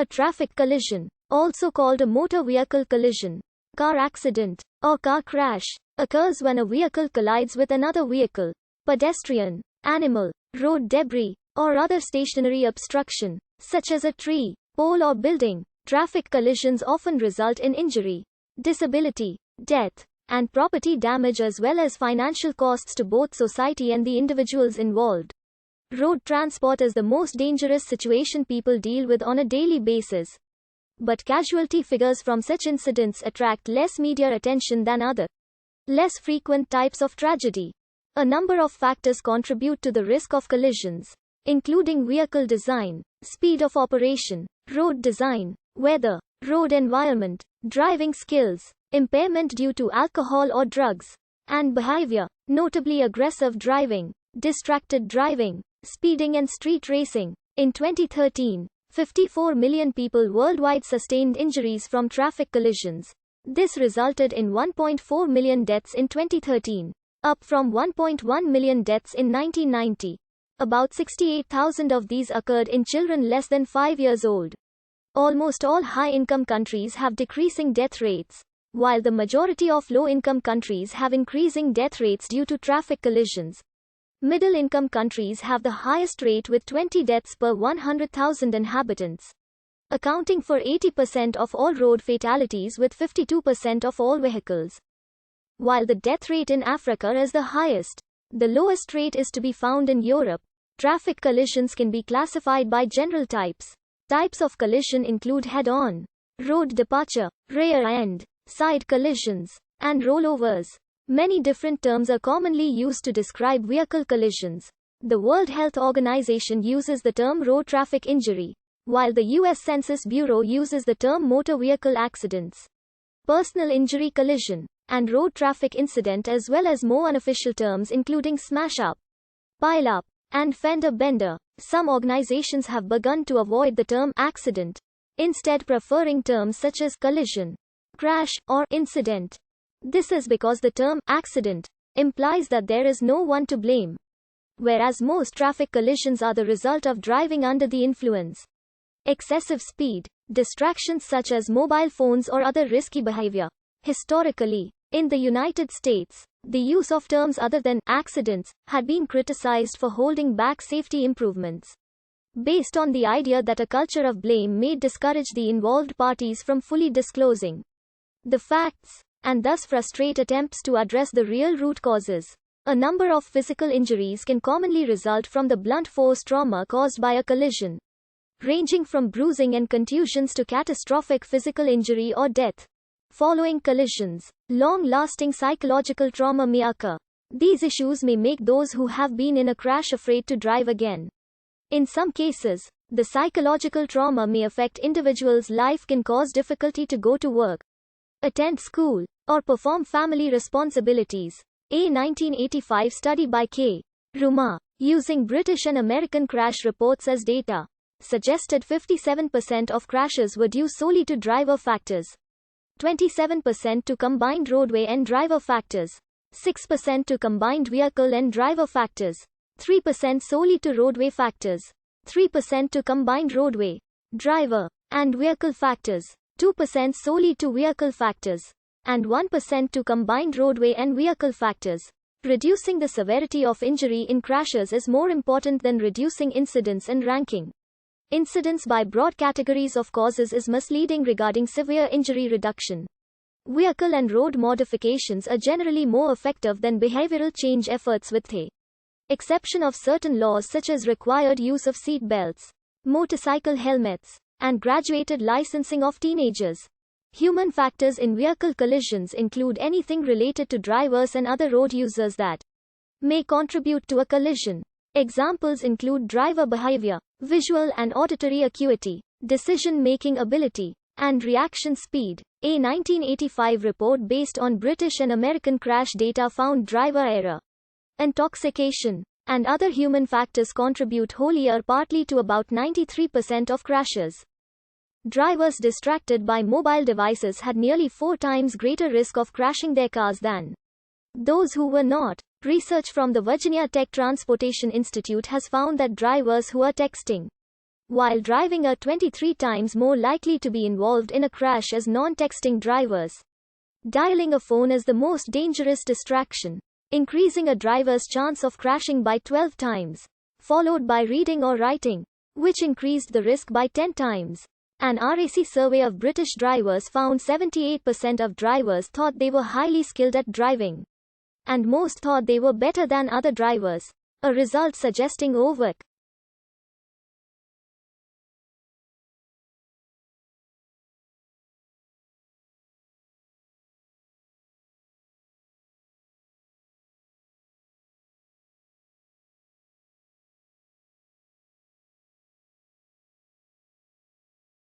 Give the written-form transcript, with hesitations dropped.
A traffic collision, also called a motor vehicle collision, car accident, or car crash, occurs when a vehicle collides with another vehicle, pedestrian, animal, road debris, or other stationary obstruction, such as a tree, pole or building. Traffic collisions often result in injury, disability, death, and property damage as well as financial costs to both society and the individuals involved. Road transport is the most dangerous situation people deal with on a daily basis. But casualty figures from such incidents attract less media attention than other, less frequent types of tragedy. A number of factors contribute to the risk of collisions, including vehicle design, speed of operation, road design, weather, road environment, driving skills, impairment due to alcohol or drugs, and behavior, notably aggressive driving, distracted driving, speeding and street racing. In 2013, 54 million people worldwide sustained injuries from traffic collisions. This resulted in 1.4 million deaths in 2013, up from 1.1 million deaths in 1990. About 68,000 of these occurred in children less than 5 years old. Almost all high-income countries have decreasing death rates, while the majority of low-income countries have increasing death rates due to traffic collisions. Middle-income countries have the highest rate with 20 deaths per 100,000 inhabitants, accounting for 80% of all road fatalities with 52% of all vehicles. While the death rate in Africa is the highest, the lowest rate is to be found in Europe. Traffic collisions can be classified by general types. Types of collision include head-on, road departure, rear-end, side collisions, and rollovers. Many different terms are commonly used to describe vehicle collisions. The World Health Organization uses the term road traffic injury, while the U.S. Census Bureau uses the term motor vehicle accidents, personal injury collision, and road traffic incident, as well as more unofficial terms including smash-up, pile-up, and fender bender. Some organizations have begun to avoid the term accident, instead preferring terms such as collision, crash, or incident. This is because the term accident implies that there is no one to blame, whereas most traffic collisions are the result of driving under the influence, excessive speed, distractions such as mobile phones or other risky behavior. Historically, in the United States, the use of terms other than accidents had been criticized for holding back safety improvements, based on the idea that a culture of blame may discourage the involved parties from fully disclosing the facts, and thus frustrate attempts to address the real root causes. A number of physical injuries can commonly result from the blunt force trauma caused by a collision, ranging from bruising and contusions to catastrophic physical injury or death. Following collisions, long-lasting psychological trauma may occur. These issues may make those who have been in a crash afraid to drive again. In some cases, the psychological trauma may affect individuals' life, can cause difficulty to go to work, attend school, or perform family responsibilities. A 1985 study by K. Rumar, using British and American crash reports as data, suggested 57% of crashes were due solely to driver factors, 27% to combined roadway and driver factors, 6% to combined vehicle and driver factors, 3% solely to roadway factors, 3% to combined roadway, driver, and vehicle factors, 2% solely to vehicle factors, and 1% to combined roadway and vehicle factors. Reducing the severity of injury in crashes is more important than reducing incidents and ranking incidents by broad categories of causes is misleading regarding severe injury reduction. Vehicle and road modifications are generally more effective than behavioral change efforts, with the exception of certain laws such as required use of seat belts, motorcycle helmets, and graduated licensing of teenagers. Human factors in vehicle collisions include anything related to drivers and other road users that may contribute to a collision. Examples include driver behavior, visual and auditory acuity, decision-making ability, and reaction speed. A 1985 report based on British and American crash data found driver error, intoxication, and other human factors contribute wholly or partly to about 93% of crashes. Drivers distracted by mobile devices had nearly 4 times greater risk of crashing their cars than those who were not. Research from the Virginia Tech Transportation Institute has found that drivers who are texting while driving are 23 times more likely to be involved in a crash as non-texting drivers. Dialing a phone is the most dangerous distraction, increasing a driver's chance of crashing by 12 times, followed by reading or writing, which increased the risk by 10 times. An RAC survey of British drivers found 78% of drivers thought they were highly skilled at driving, and most thought they were better than other drivers, a result suggesting overwork.